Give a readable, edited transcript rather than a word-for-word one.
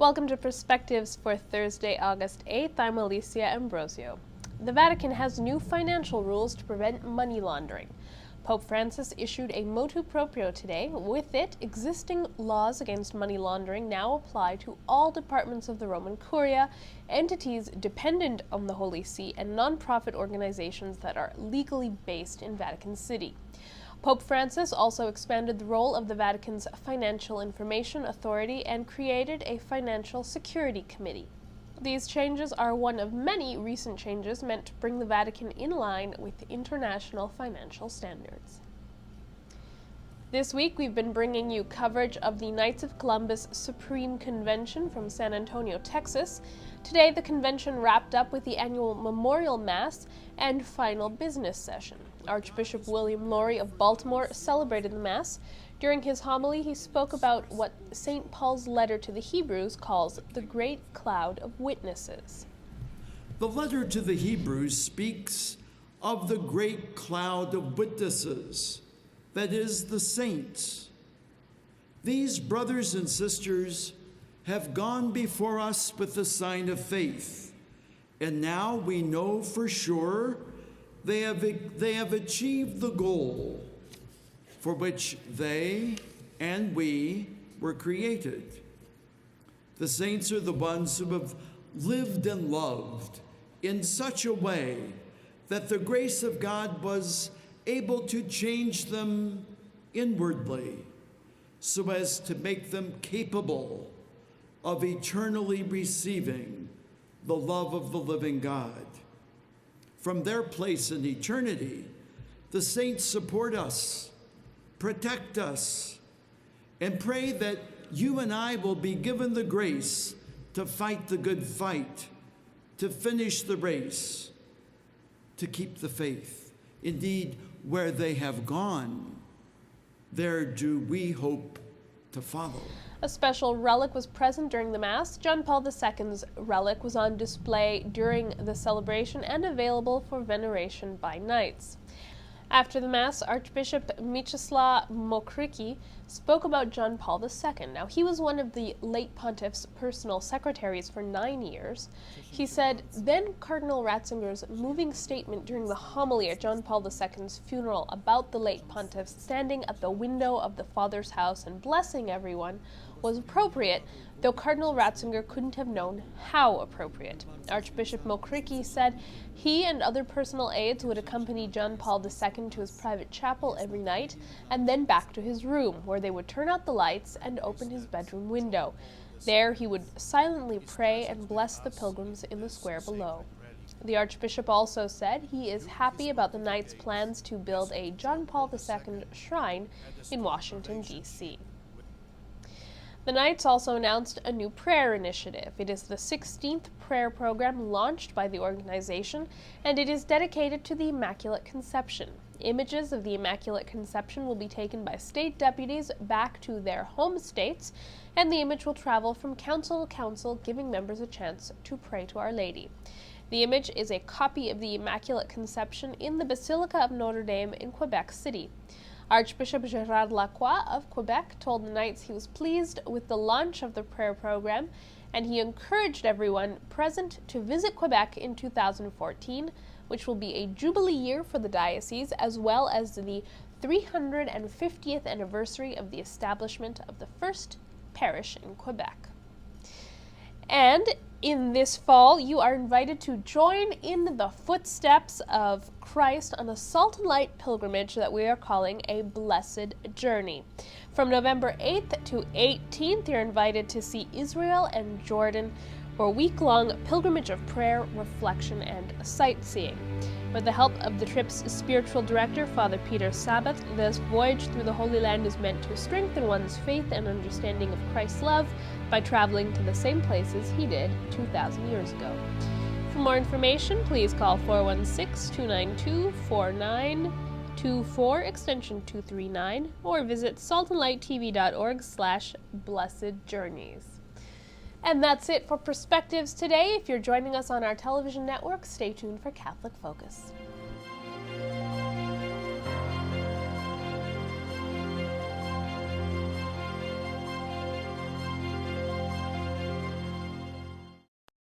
Welcome to Perspectives for Thursday, August 8th. I'm Alicia Ambrosio. The Vatican has new financial rules to prevent money laundering. Pope Francis issued a motu proprio today. With it, existing laws against money laundering now apply to all departments of the Roman Curia, entities dependent on the Holy See, and non-profit organizations that are legally based in Vatican City. Pope Francis also expanded the role of the Vatican's Financial Information Authority and created a Financial Security Committee. These changes are one of many recent changes meant to bring the Vatican in line with international financial standards. This week, we've been bringing you coverage of the Knights of Columbus Supreme Convention from San Antonio, Texas. Today, the convention wrapped up with the annual Memorial Mass and final business session. Archbishop William Lori of Baltimore celebrated the Mass. During his homily, he spoke about what St. Paul's letter to the Hebrews calls the great cloud of witnesses. The letter to the Hebrews speaks of the great cloud of witnesses, that is, the saints. These brothers and sisters have gone before us with the sign of faith, and now we know for sure they have achieved the goal for which they and we were created. The saints are the ones who have lived and loved in such a way that the grace of God was able to change them inwardly so as to make them capable of eternally receiving the love of the living God. From their place in eternity, the saints support us, protect us, and pray that you and I will be given the grace to fight the good fight, to finish the race, to keep the faith. Indeed, where they have gone, there do we hope to follow. A special relic was present during the Mass. John Paul II's relic was on display during the celebration and available for veneration by knights. After the Mass, Archbishop Mieczysław Mokrycki spoke about John Paul II. Now, he was one of the late pontiff's personal secretaries for 9 years. He said, then Cardinal Ratzinger's moving statement during the homily at John Paul II's funeral about the late pontiff standing at the window of the Father's house and blessing everyone was appropriate, though Cardinal Ratzinger couldn't have known how appropriate. Archbishop Mokrycki said he and other personal aides would accompany John Paul II to his private chapel every night and then back to his room, where they would turn out the lights and open his bedroom window. There he would silently pray and bless the pilgrims in the square below. The Archbishop also said he is happy about the Knights' plans to build a John Paul II shrine in Washington, D.C. The Knights also announced a new prayer initiative. It is the 16th prayer program launched by the organization, and it is dedicated to the Immaculate Conception. Images of the Immaculate Conception will be taken by state deputies back to their home states, and the image will travel from council to council, giving members a chance to pray to Our Lady. The image is a copy of the Immaculate Conception in the Basilica of Notre Dame in Quebec City. Archbishop Gerard Lacroix of Quebec told the Knights he was pleased with the launch of the prayer program, and he encouraged everyone present to visit Quebec in 2014, which will be a jubilee year for the diocese, as well as the 350th anniversary of the establishment of the first parish in Quebec. And in this fall, you are invited to join in the footsteps of Christ on a salt and light pilgrimage that we are calling a Blessed Journey. From November 8th to 18th, you're invited to see Israel and Jordan for a week-long pilgrimage of prayer, reflection, and sightseeing. With the help of the trip's spiritual director, Father Peter Sabbath, this voyage through the Holy Land is meant to strengthen one's faith and understanding of Christ's love by traveling to the same places he did 2,000 years ago. For more information, please call 416-292-4924, extension 239, or visit saltandlighttv.org/blessedjourneys. And that's it for Perspectives today. If you're joining us on our television network, stay tuned for Catholic Focus.